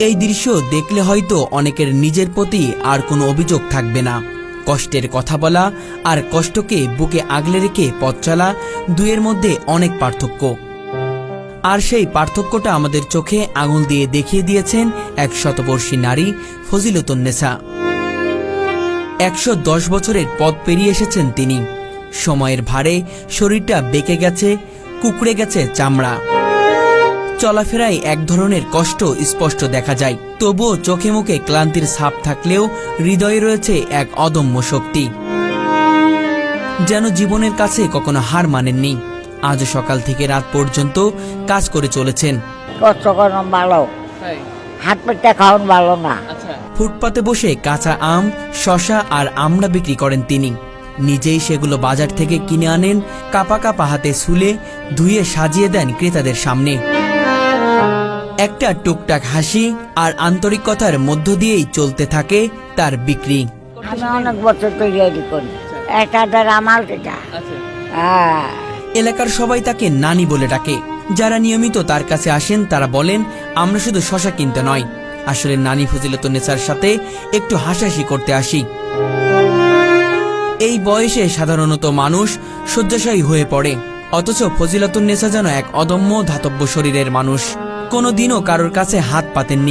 এই দৃশ্য দেখলে হয়তো অনেকের নিজের প্রতি আর কোনো অভিযোগ থাকবে না। কষ্টের কথা বলা আর কষ্টকে বুকে আগলে রেখে পথ চলা, দুয়ের মধ্যে অনেক পার্থক্য। আর সেই পার্থক্যটা আমাদের চোখে আঙুল দিয়ে দেখিয়ে দিয়েছেন এক শতবর্ষী নারী ফজিলতুন্নেসা। 110 বছরের পথ পেরিয়ে এসেছেন তিনি। সময়ের ভারে শরীরটা বেঁকে গেছে, কুঁকড়ে গেছে চামড়া। চলাফেরায় এক ধরনের কষ্ট স্পষ্ট দেখা যায়, তবুও চোখে মুখে ক্লান্তির ছাপ থাকলেও হৃদয়ে রয়েছে এক অদম্য শক্তি। যেন জীবনের কাছে কখনো হার মানেননি। আজ সকাল থেকে রাত পর্যন্ত কাজ করে চলেছেন। কষ্ট করানো ভালো, হাত পেটে খাওয়ানো ভালো না। ফুটপাতে বসে কাঁচা আম, শশা আর আমড়া বিক্রি করেন তিনি। নিজেই সেগুলো বাজার থেকে কিনে আনেন, কাপা কাপা হাতে ছুলে ধুয়ে সাজিয়ে দেন ক্রেতাদের সামনে। একটা টুকটাক হাসি আর আন্তরিকতার মধ্য দিয়েই চলতে থাকে তার বিক্রি। আমি অনেক বছর তৈরি করি, এটা আমার এটা। এলাকার সবাই তাকে নানি বলে ডাকে। যারা নিয়মিত তার কাছে আসেন তারা বলেন, আমরা শুধু শশা কিনতে নয়, আসলে নানি ফজিলতুন্নেসার সাথে একটু হাসাহাসি করতে আসি। এই বয়সে সাধারণত মানুষ শয্যাশায়ী হয়ে পড়ে, অথচ ফজিলতুন্নেসা যেন এক অদম্য ধাতব্য শরীরের মানুষ। কোনোদিনও কারোর কাছে হাত পাতেননি।